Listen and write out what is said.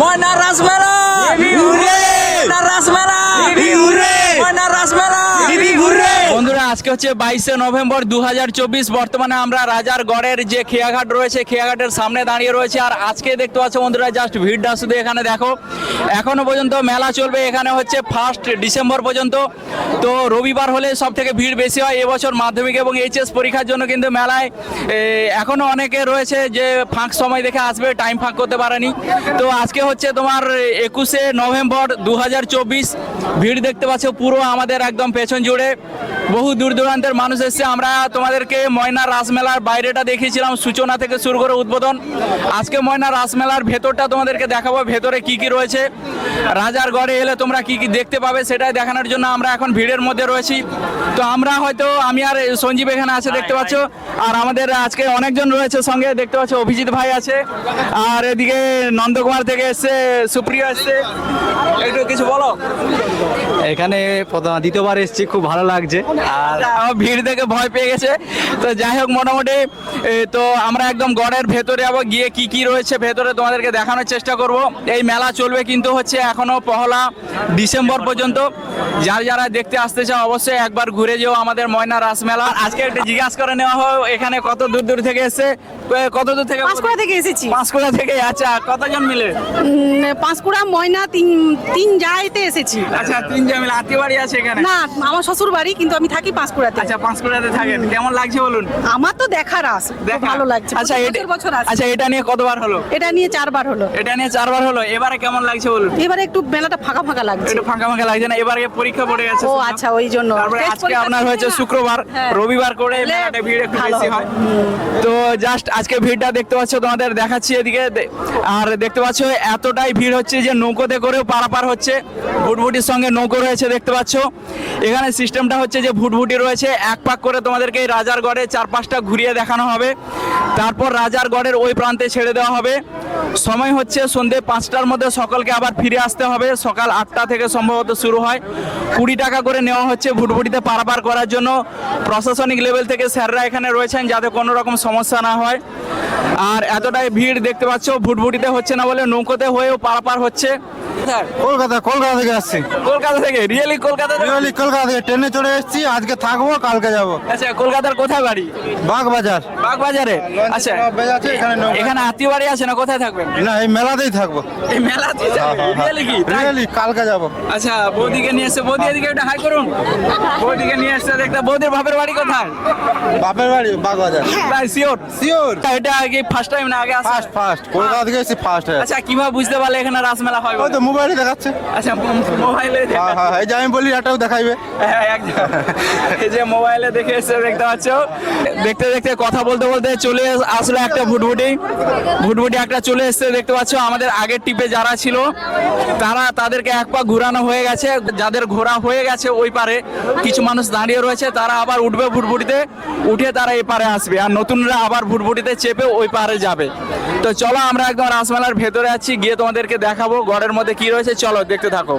ময়না রাসমেলা ময়না রাসমেলা ময়না রাসমেলা। বন্ধুরা, আজকে হচ্ছে 22শে নভেম্বর 2024। বর্তমানে আমরা রাজার গড়ের যে খেয়াঘাট রয়েছে, খেয়াঘাটের সামনে দাঁড়িয়ে রয়েছে। আর আজকে দেখতে পাচ্ছ বন্ধুরা, জাস্ট ভিড়টা শুধু এখানে দেখো। এখনো পর্যন্ত মেলা চলবে এখানে হচ্ছে 1 ডিসেম্বর পর্যন্ত। তো রবিবার হলে সব থেকে ভিড় বেশি হয়। এবছর মাধ্যমিক এবং এইচএস পরীক্ষার জন্য কিন্তু মেলায় এখনো অনেকে রয়েছে যে ফাঁক সময় দেখে আসবে, টাইম ফাঁক করতে পারেনি। তো আজকে হচ্ছে তোমার 21শে নভেম্বর 2024। ভিড় দেখতে পাচ্ছ পুরো আমাদের একদম পেছন জুড়ে, বহু দূর দূরান্তের মানুষ এসছে। আমরা তোমাদেরকে ময়না রাসমেলার বাইরেটা দেখিয়েছিলাম, সূচনা থেকে শুরু করে উদ্বোধন। আজকে ময়না রাসমেলার ভেতরটা তোমাদেরকে দেখাবো, ভেতরে কি কি রয়েছে। রাজার গড়ে এলে তোমরা কি কি দেখতে পাবে সেটাই দেখানোর জন্য আমরা এখন ভিড়ের মধ্যে রয়েছি। তো আমরা হয়তো আমি আর সঞ্জীব এখানে আছে দেখতে পাচ্ছ, আর আমাদের আজকে অনেকজন রয়েছে সঙ্গে দেখতে পাচ্ছ। অভিজিৎ ভাই আছে, আর এদিকে নন্দকুমার থেকে এসছে সুপ্রিয় এসছে। একটু কিছু বলো। এখানে দ্বিতীয়বার এসেছি, খুব ভালো লাগছে। আর আমার ভিড় দেখে ভয় পেয়ে গেছে। তো যাই হোক, মোটামুটি তো আমরা একদম গড়ের ভেতরে যাবো, গিয়ে কি কি রয়েছে ভেতরে তোমাদেরকে দেখানোর চেষ্টা করব। এই মেলা চলবে কিন্তু হচ্ছে এখনো 1 ডিসেম্বর পর্যন্ত। যারা দেখতে আসতে চাও অবশ্যই একবার ঘুরে যেও আমাদের ময়না রাস মেলা। আজকে একটু জিজ্ঞাসা করে নেওয়া হয় এখানে কত দূর দূর থেকে এসছে। কত দূর থেকে? পাঁশকুড়া থেকে এসেছি। পাঁশকুড়া থেকে। আচ্ছা, কতজন মিলে? পাঁশকুড়া ময়না তিন জায়গাতে এসেছি। আচ্ছা, 3 জন মিলে। আত্মীয় বাড়ি আছে এখানে? না, আমার শ্বশুর বাড়ি, কিন্তু আমি থাকি পাঁশকুড়াতে। আচ্ছা, পাঁশকুড়াতে থাকেন। কেমন লাগছে বলুন? আমার তো দেখার আস, ভালো লাগছে। আচ্ছা, বছর আসি। আচ্ছা, এটা নিয়ে কতবার হলো? এটা নিয়ে 4 বার হলো। এটা নিয়ে 4 বার হলো। এবারে কেমন লাগছে বলুন? এবারে একটু মেলাটা ফাঁকা ফাঁকা লাগছে। একটু ফাঁকা ফাঁকা লাগছে না? এবারে পরীক্ষা পড়ে গেছে। ও আচ্ছা, ওই জন্য। তারপরে আজকে আপনার হয়েছে শুক্রবার, হ্যাঁ। রবিবার করে মেলাটা ভিড় একটু ভালো বেশি হয়। তো জাস্ট আজকে ভিড়টা দেখতে পাচ্ছ, তোমাদের দেখাচ্ছি এদিকে। আর দেখতে পাচ্ছ এতটাই ভিড় হচ্ছে যে নৌকোতে করেও পারাপার হচ্ছে। ভুটভুটির সঙ্গে নৌকো রয়েছে দেখতে পাচ্ছ। এখানে সিস্টেমটা হচ্ছে যে ভুটভুটি রয়েছে, এক পাক করে তোমাদেরকে এই রাজার গড়ে 4-5টা ঘুরিয়ে দেখানো হবে। তারপর রাজার গড়ের ওই প্রান্তে ছেড়ে দেওয়া হবে। সময় হচ্ছে সন্ধ্যে 5টার মধ্যে সকলকে আবার ফিরে আসতে হবে। সকাল 8টা থেকে সম্ভবত শুরু হয়। 20 টাকা করে নেওয়া হচ্ছে ভুটভুটিতে পারাপার করার জন্য। প্রশাসনিক লেভেল থেকে স্যাররা এখানে রয়েছেন যাতে কোনো রকম সমস্যা না হয়। আর এতটাই ভিড় দেখতে পাচ্ছ, ভুটভুটিতে হচ্ছে না বলে নৌকোতে হয়েও পারাপার হচ্ছে। কলকাতা থেকে আসছি। কলকাতা থেকে? রিয়েলি কলকাতা থেকে? কলকাতা থেকে ট্রেনে চলে এসেছি। আজকে থাকবো, কালকে যাব। আচ্ছা, কলকাতার কোথায় বাড়ি? বাগবাজার। বাগবাজারে? আচ্ছা, এখানে আত্মীয় বাড়ি আছে না? কোথায় থাকবেন? না, এই মেলাতেই থাকবো। এই মেলাতে? রিয়েলি কি? রিয়েলি কালকে যাব। আচ্ছা, বৌদিকে নিয়ে এসছে। বৌদি এদিকে একটা হাই করুন। বৌদিকে নিয়ে এসছে দেখতে। বৌদির বাপের বাড়ি কোথায়? বাপের বাড়ি বাগবাজার। তাই? শিওর? শিওর। এটা কি ফার্স্ট টাইম না আগে আসা? ফার্স্ট কলকাতা থেকে এসেছি ফার্স্ট। আচ্ছা, কিভাবে বুঝতে পারলে এখানে রাসমেলা হয়? ওই তো মোবাইলে দেখাচ্ছে। আচ্ছা, মোবাইলে হ্যাঁ, এই যে আমি বলি এটাও দেখাইবে। হ্যাঁ, একদম। এই যে মোবাইলে দেখে এসে দেখতে পাচ্ছ। দেখতে দেখতে কথা বলতে বলতে চলে আসলো একটা ভুটভুটি একটা চলে এসছে দেখতে পাচ্ছ। আমাদের আগের টিপে যারা ছিল তাদেরকে এক পা ঘোরানো হয়ে গেছে। যাদের ঘোরা হয়ে গেছে ওই পারে, কিছু মানুষ দাঁড়িয়ে রয়েছে, তারা আবার উঠবে ভুটভুটিতে, উঠে তারা এই পারে আসবে। আর নতুনরা আবার ভুটভুটিতে চেপে ওই পারে যাবে। তো চলো, আমরা একদম রাসমেলার ভেতরে আছি, গিয়ে তোমাদেরকে দেখাবো গড়ের মধ্যে কি রয়েছে। চলো দেখতে থাকো।